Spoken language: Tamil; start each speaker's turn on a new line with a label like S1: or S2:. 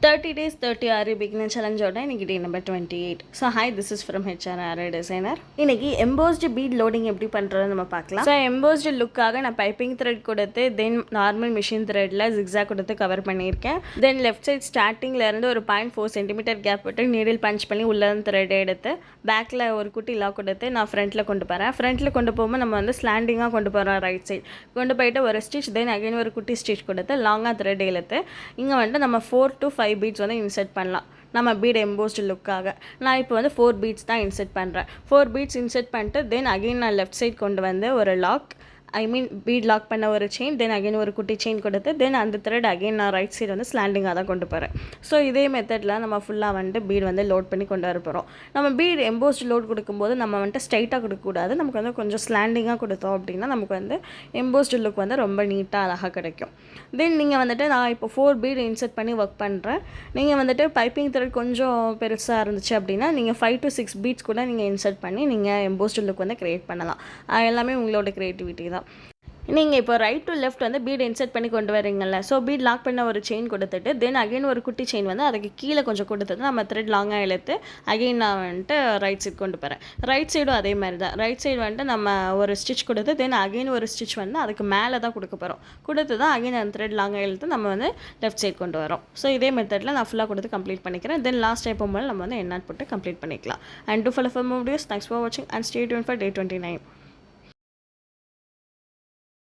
S1: 30 days 30 RE beginner challenge ஓட இன்னைக்கு டே number 28. So hi, this is from HRR designer. இன்னைக்கு எம்போஸ்டு பீட் லோடிங் எப்படி பண்ணுறது நம்ம பார்க்கலாம். ஸோ எம்போஸ்டு லுக்காக நான் பைப்பிங் த்ரெட் கொடுத்து தென் நார்மல் மிஷின் த்ரெட்டில் ஜிக்ஸாக் கொடுத்து கவர் பண்ணியிருக்கேன். தென் லெஃப்ட் சைட் ஸ்டார்டிங்லேருந்து ஒரு 0.4 சென்டிமீட்டர் கேப் விட்டு நீடில் பஞ்ச் பண்ணி உள்ள த்ரெட் எடுத்து பேக்கில் ஒரு குட்டி லாக் கொடுத்து நான் ஃப்ரண்ட்டில் கொண்டு போகிறேன். ஃப்ரண்ட்டில் கொண்டு போகும்போது நம்ம வந்து ஸ்லாண்டிங்காக கொண்டு போகிறோம். ரைட் சைட் கொண்டு போயிட்டு ஒரு ஸ்டிச், தென் அகைன் ஒரு குட்டி ஸ்டிச் கொடுத்து லாங்காக த்ரெட் இழுத்து இங்கே வந்துட்டு நம்ம 4 to 5 பீட்ஸ் வந்து இன்செர்ட் பண்ணலாம். நம்ம பீட் எம்போஸ்டு லுக்காக நான் இப்போ வந்து 4 பீட்ஸ் தான் இன்செர்ட் பண்ணுறேன். 4 பீட்ஸ் இன்செர்ட் பண்ணிட்டு தென் அகைன் நான் லெஃப்ட் சைட் கொண்டு வந்து ஒரு லாக், பீட் லாக் பண்ண ஒரு செயின், தென் அகைன் ஒரு குட்டி செயின் கொடுத்து தென் அந்த த்ரெட் அகைன் நான் ரைட் சைடு வந்து ஸ்லாண்டிங்காக தான் கொண்டு போகிறேன். ஸோ இதே மெத்தடில் நம்ம ஃபுல்லாக வந்துட்டு பீட் வந்து லோட் பண்ணி கொண்டு வர போகிறோம். நம்ம பீட் எம்போஸ்டு லோட் கொடுக்கும்போது நம்ம வந்துட்டு ஸ்ட்ரைட்டாக கொடுக்கக்கூடாது. நமக்கு வந்து கொஞ்சம் ஸ்லாண்டிங்காக கொடுத்தோம் அப்படின்னா நமக்கு வந்து எம்போஸ்டு லுக் வந்து ரொம்ப நீட்டாக அழகாக கிடைக்கும். தென் நீங்கள் வந்துட்டு நான் இப்போ 4 பீட் இன்செர்ட் பண்ணி ஒர்க் பண்ணுறேன். நீங்கள் வந்துட்டு பைப்பிங் த்ரெட் கொஞ்சம் பெருசாக இருந்துச்சு அப்படின்னா நீங்கள் 5 to 6 பீட்ஸ் கூட நீங்கள் இன்செர்ட் பண்ணி நீங்கள் எம்போஸ்டு லுக் வந்து க்ரியேட் பண்ணலாம். எல்லாமே உங்களோட க்ரியேட்டிவிட்டி தான். நீங்கள் இப்போ ரைட் டு லெஃப்ட் வந்து பீட் இன்செர்ட் பண்ணி கொண்டு வரீங்கல்ல, ஸோ பீட் லாக் பண்ண ஒரு செயின் கொடுத்துட்டு தென் அகைன் ஒரு குட்டி செயின் வந்து அதுக்கு கீழே கொஞ்சம் கொடுத்துட்டு நம்ம த்ரெட் லாங்காக இழுத்து அகைன் நான் வந்துட்டு ரைட் சைட் கொண்டு போகிறேன். ரைட் சைடும் அதே மாதிரி தான். ரைட் சைடு வந்துட்டு நம்ம ஒரு ஸ்டிச் கொடுத்து தென் அகைன் ஒரு ஸ்டிச் வந்து அதுக்கு மேலே தான் கொடுக்க போகிறோம். கொடுத்து தான் அகைன் அந்த த்ரெட் லாங்காக இழுத்து நம்ம வந்து லெஃப்ட் சைட் கொண்டு வரோம். ஸோ இதே மெத்தடில் நான் ஃபுல்லாக கொடுத்து கம்ப்ளீட் பண்ணிக்கிறேன். தென் லாஸ்ட் டைப் போகும்போது நம்ம வந்து என்ன போட்டு கம்ப்ளீட் பண்ணிக்கலாம். And to follow for more videos. Thanks for வாட்சிங் and stay tune for day 29.